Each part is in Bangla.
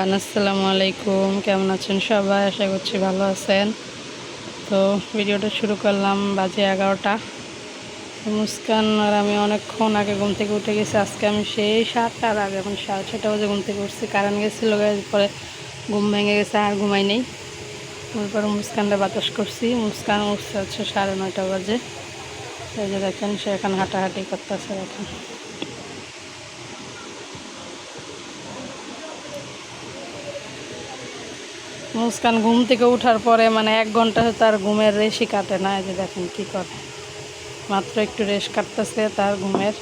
এভরিওয়ান, আসসালামু আলাইকুম। কেমন আছেন সবাই? আশা করছি ভালো আছেন। তো ভিডিওটা শুরু করলাম, বাজে 11টা। মুস্কান আর আমি অনেকক্ষণ আগে ঘুম থেকে উঠে গেছি। আজকে আমি সেই 7টার আগে, এখন 6:30 বাজে ঘুম থেকে উঠছি। কারেন্ট গেছিলো, পরে ঘুম ভেঙে গেছে, আর ঘুমাই নেই। তারপরে মুস্কানটা বাতাস করছি। মুস্কান উঠছে হচ্ছে 9:30 বাজে। এই যে দেখেন, সে এখন হাঁটাহাঁটি করতেছে। এখন মুস্কান ঘুম থেকে ওঠার পরে মানে 1 ঘন্টা তার ঘুমের রেশই কাটে না। এই যে দেখেন কী করে, মাত্র একটু রেশ কাটতেছে তার ঘুমের।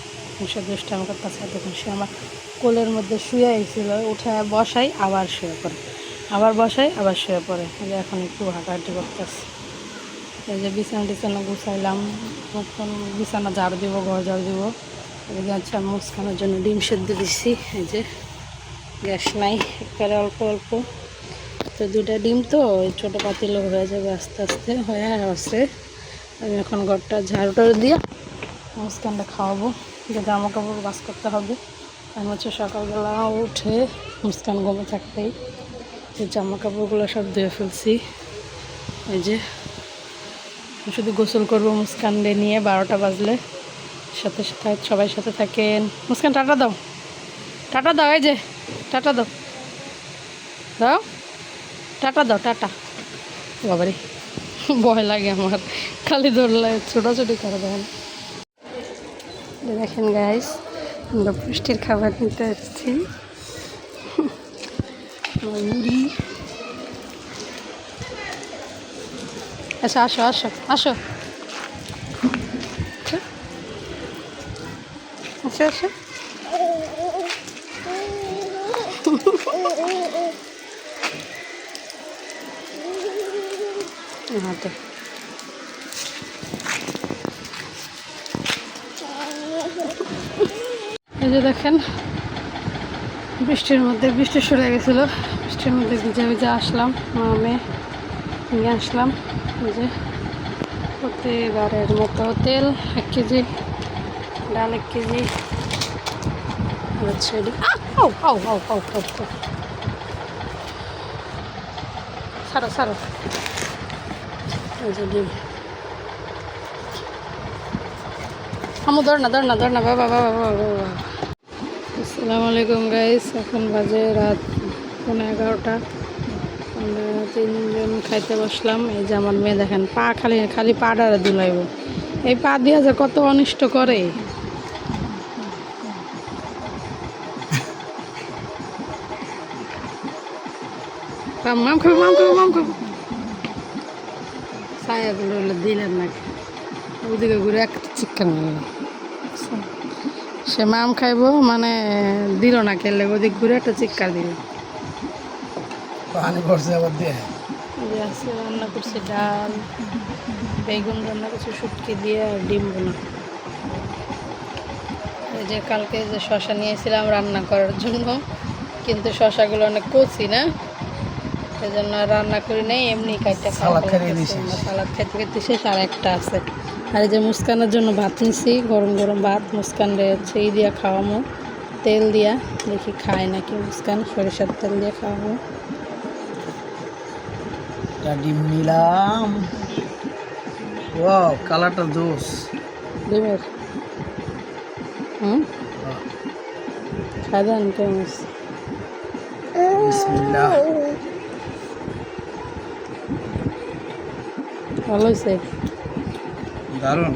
সে দুষ্টামি করতেছে। দেখুন, সে আমার কোলের মধ্যে শুয়ে আইছিল, উঠে বসাই আবার শুয়ে পড়ে, আবার বসাই আবার শুয়ে পড়ে। এই যে এখন একটু হাঁটাহাঁটি করতেছে। এই যে বিছানা গুছাইলাম, এখন বিছানা ঝাড়ু দিব, ঘর ঝাড়ু দিব। এদিকে আচ্ছা, মুস্কানের জন্য ডিম সেদ্ধ দিচ্ছি। এই যে গ্যাস নাই, একবারে অল্প অল্প। তো 2টা ডিম তো ওই ছোটো পাতিলে হয়ে যাবে, আস্তে আস্তে হয়ে আসছে। আমি এখন ঘরটা ঝাড়ুটা দিয়ে মুস্কানটা খাওয়াবো, যে জামা কাপড় বাস করতে হবে। আমি হচ্ছে সকালবেলা উঠে মুস্কান ঘুমে থাকতেই যে জামা কাপড়গুলো সব ধুয়ে ফেলছি। এই যে শুধু গোসল করবো মুস্কানকে নিয়ে 12টা বাজলে। সাথে সাথে সবাই সাথে থাকেন। মুস্কান টাটা দাও, টাটা দাও, এই যে টাটা দাও, দাও টাটা দাও, টাটা। বাবারে, ভয় লাগে আমার, খালি ধরলে ছোটাছুটি করে দেন। দেখেন গাইস, আমরা পুষ্টির খাবার নিতে এসেছি। মুড়ি। আচ্ছা, আসো আসো আসো, আচ্ছা আসো। হাতে এই যে দেখেন, বৃষ্টির মধ্যে, বৃষ্টি শুরু হয়ে গেছিলো, বৃষ্টির মধ্যে ভিজে ভিজে আসলাম, মেয়ে নিয়ে আসলাম। এই যে প্রতিবারের মতো তেল 1 কেজি, ডাল 1 কেজি হচ্ছে। সারো সারো। এই যে ডিম, আমু ধর না ধর না ধর না, বাবা বাবা বাবা। আসসালামু আলাইকুম গাইস, এখন বাজে রাত 11:15। আমরা 3জন খাইতে বসলাম। এই যে আমার মেয়ে দেখেন, পা খালি খালি পাটা দুলাইব। এই পা দিয়ে যে কত অনিষ্ট করে। মাম খাবো, মাম খাবো, মাম খাবো। ছায়াগুলো দিলেন নাকি, ওদিকে ঘুরে একটা চিকেন নিল। সে মাম খাইবো মানে দিল না, খেললে ওদিক ঘুরে একটা চিৎকার দিল। পানি পড়ছে আবার দিয়ে। আজকে রান্না করছি ডাল, বেগুন রান্না করছি শুটকি দিয়ে, আর ডিম বোনা। এই যে কালকে যে শশা নিয়েছিলাম রান্না করার জন্য, কিন্তু শশাগুলো অনেক কচি না, সেই জন্য রান্না করি নাই, এমনি কাটতে সালাদ খাইতে খাইতে শেষ। আর একটা আছে। আর এই যে মুস্কানের জন্য ভাত নিছি, গরম গরম ভাত। মুস্কান হচ্ছে এই দিয়া খাওয়ামো, তেল দিয়া, দেখি খায় নাকি মুস্কান, সরিষার তেল দিয়ে খাওয়ামো। ডিম নিলাম, ওয়াও কালারটা জোস ডিমের। খাই দেন কেমন? বিসমিল্লাহ। ভালো হয়েছে, দারুণ।